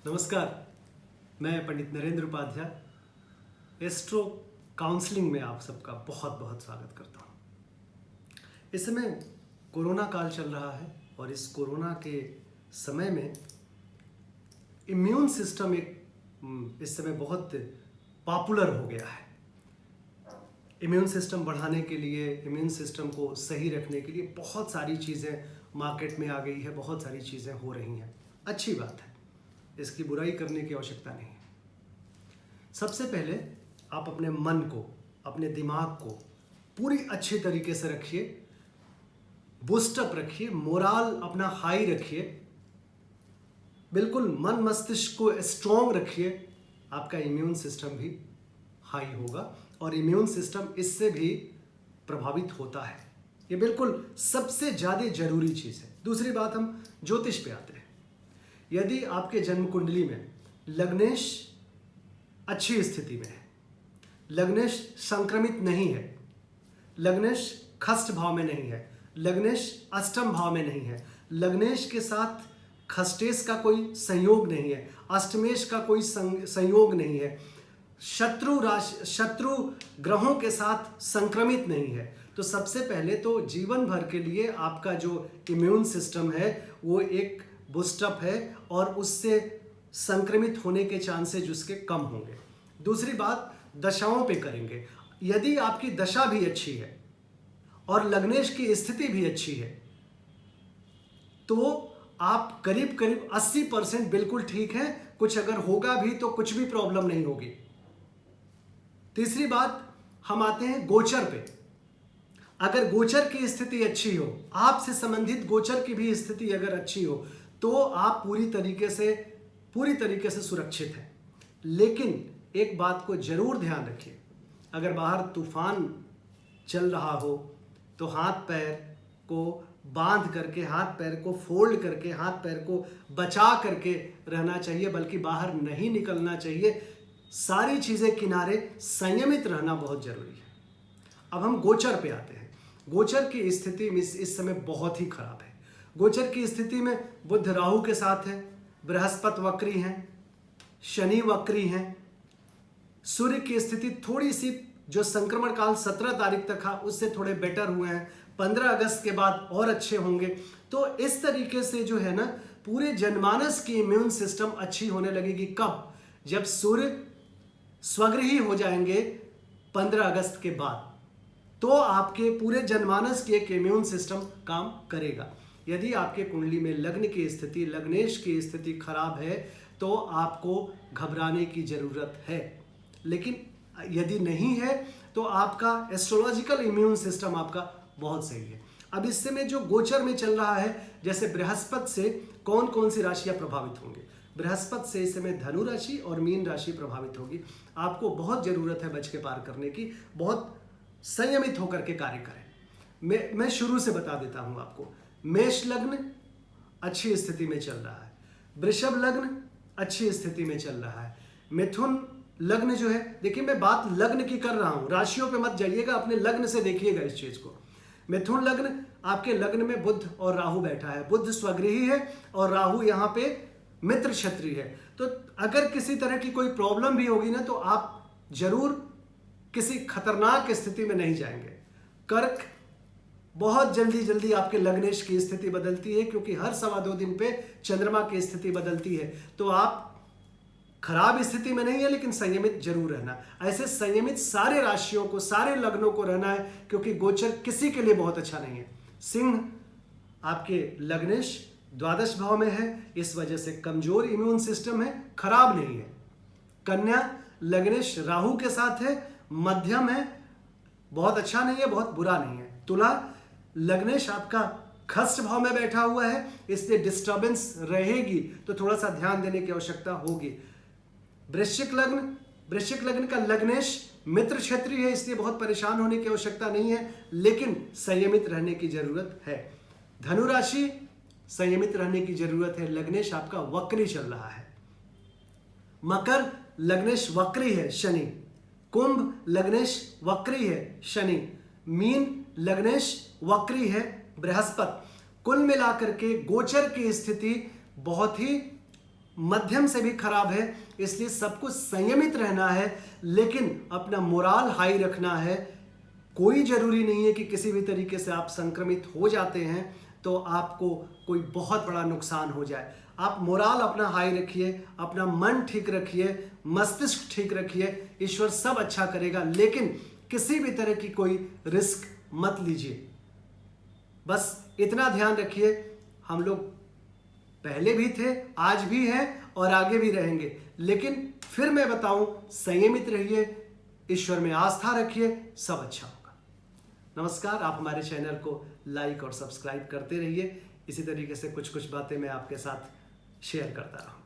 नमस्कार, मैं पंडित Narendra Upadhyay astro counselling में आप सबका बहुत बहुत स्वागत करता हूँ। इस समय कोरोना काल चल रहा है और इस कोरोना के समय में इम्यून सिस्टम इस समय बहुत पॉपुलर हो गया है। इम्यून सिस्टम बढ़ाने के लिए, इम्यून सिस्टम को सही रखने के लिए बहुत सारी चीज़ें मार्केट में आ गई है, बहुत सारी चीज़ें हो रही हैं। अच्छी बात है, इसकी बुराई करने की आवश्यकता नहीं है। सबसे पहले आप अपने मन को, अपने दिमाग को पूरी अच्छी तरीके से रखिए, बूस्टअप रखिए, मोराल अपना हाई रखिए, बिल्कुल मन मस्तिष्क को स्ट्रॉन्ग रखिए। आपका इम्यून सिस्टम भी हाई होगा और इम्यून सिस्टम इससे भी प्रभावित होता है। ये बिल्कुल सबसे ज़्यादा जरूरी चीज़ है। दूसरी बात, हम ज्योतिष पे आते हैं। यदि आपके जन्म कुंडली में लग्नेश अच्छी स्थिति में है, लग्नेश संक्रमित नहीं है, लग्नेश खष्ट भाव में नहीं है, लग्नेश अष्टम भाव में नहीं है, लग्नेश के साथ खष्टेश का कोई संयोग नहीं है, अष्टमेश का कोई संयोग नहीं है, शत्रु ग्रहों के साथ संक्रमित नहीं है, तो सबसे पहले तो जीवन भर के लिए आपका जो इम्यून सिस्टम है वो एक बूस्टअप है और उससे संक्रमित होने के चांसेस उसके कम होंगे। दूसरी बात, दशाओं पे करेंगे। यदि आपकी दशा भी अच्छी है और लग्नेश की स्थिति भी अच्छी है तो आप करीब करीब 80% बिल्कुल ठीक है। कुछ अगर होगा भी तो कुछ भी प्रॉब्लम नहीं होगी। तीसरी बात, हम आते हैं गोचर पे। अगर गोचर की स्थिति अच्छी हो, आपसे संबंधित गोचर की भी स्थिति अगर अच्छी हो तो आप पूरी तरीके से सुरक्षित हैं। लेकिन एक बात को जरूर ध्यान रखिए, अगर बाहर तूफान चल रहा हो तो हाथ पैर को बांध करके, हाथ पैर को फोल्ड करके, हाथ पैर को बचा करके रहना चाहिए, बल्कि बाहर नहीं निकलना चाहिए। सारी चीज़ें किनारे, संयमित रहना बहुत जरूरी है। अब हम गोचर पे आते हैं। गोचर की स्थिति इस समय बहुत ही खराब है। गोचर की स्थिति में बुध राहु के साथ है, बृहस्पति वक्री हैं, शनि वक्री हैं, सूर्य की स्थिति थोड़ी सी, जो संक्रमण काल 17 तारीख तक था उससे थोड़े बेटर हुए हैं, 15 अगस्त के बाद और अच्छे होंगे। तो इस तरीके से जो है ना, पूरे जनमानस की इम्यून सिस्टम अच्छी होने लगेगी। कब? जब सूर्य स्वगृही हो जाएंगे 15 अगस्त के बाद, तो आपके पूरे जनमानस की एक इम्यून सिस्टम काम करेगा। यदि आपके कुंडली में लग्न की स्थिति, लग्नेश की स्थिति खराब है तो आपको घबराने की जरूरत है। लेकिन यदि नहीं है तो आपका एस्ट्रोलॉजिकल इम्यून सिस्टम आपका बहुत सही है। अब इस समय जो गोचर में चल रहा है, जैसे बृहस्पति से कौन कौन सी राशियां प्रभावित होंगी। बृहस्पति से इस समय धनु राशि और मीन राशि प्रभावित होगी। आपको बहुत जरूरत है बच के पार करने की, बहुत संयमित होकर के कार्य करें। मैं शुरू से बता देता हूं आपको। मेष लग्न अच्छी स्थिति में चल रहा है, वृषभ लग्न अच्छी स्थिति में चल रहा है, मिथुन लग्न जो है, देखिए मैं बात लग्न की कर रहा हूं, राशियों पे मत जाइएगा, अपने लग्न से देखिएगा इस चीज को। मिथुन लग्न, आपके लग्न में बुध और राहु बैठा है, बुध स्वगृही है और राहु यहाँ पे मित्र क्षत्रिय है। तो अगर किसी तरह की कोई प्रॉब्लम भी होगी ना तो आप जरूर किसी खतरनाक स्थिति में नहीं जाएंगे। कर्क, बहुत जल्दी आपके लग्नेश की स्थिति बदलती है, क्योंकि हर 2.25 दिन पे चंद्रमा की स्थिति बदलती है। तो आप खराब स्थिति में नहीं है, लेकिन संयमित जरूर रहना। ऐसे संयमित सारे राशियों को, सारे लग्नों को रहना है, क्योंकि गोचर किसी के लिए बहुत अच्छा नहीं है। सिंह, आपके लग्नेश द्वादश भाव में है, इस वजह से कमजोर इम्यून सिस्टम है, खराब नहीं है। कन्या, लग्नेश राहु के साथ है, मध्यम है, बहुत अच्छा नहीं है, बहुत बुरा नहीं है। तुला, लग्नेश आपका खष्ट भाव में बैठा हुआ है, इसलिए डिस्टर्बेंस रहेगी, तो थोड़ा सा ध्यान देने की आवश्यकता होगी। वृश्चिक लग्न का लग्नेश मित्र क्षेत्रीय है, इसलिए बहुत परेशान होने की आवश्यकता नहीं है, लेकिन संयमित रहने की जरूरत है। धनु राशि, संयमित रहने की जरूरत है, लग्नेश आपका वक्री चल रहा है। मकर, लग्नेश वक्री है, शनि। कुंभ, लग्नेश वक्री है, शनि। मीन, लग्नेश वक्री है, बृहस्पति। कुल मिलाकर के गोचर की स्थिति बहुत ही मध्यम से भी खराब है, इसलिए सबको संयमित रहना है, लेकिन अपना मोराल हाई रखना है। कोई जरूरी नहीं है कि किसी भी तरीके से आप संक्रमित हो जाते हैं तो आपको कोई बहुत बड़ा नुकसान हो जाए। आप मोराल अपना हाई रखिए, अपना मन ठीक रखिए, मस्तिष्क ठीक रखिए, ईश्वर सब अच्छा करेगा, लेकिन किसी भी तरह की कोई रिस्क मत लीजिए। बस इतना ध्यान रखिए, हम लोग पहले भी थे, आज भी हैं और आगे भी रहेंगे, लेकिन फिर मैं बताऊं, संयमित रहिए, ईश्वर में आस्था रखिए, सब अच्छा होगा। नमस्कार, आप हमारे चैनल को लाइक और सब्सक्राइब करते रहिए। इसी तरीके से कुछ कुछ बातें मैं आपके साथ शेयर करता रहूँगा।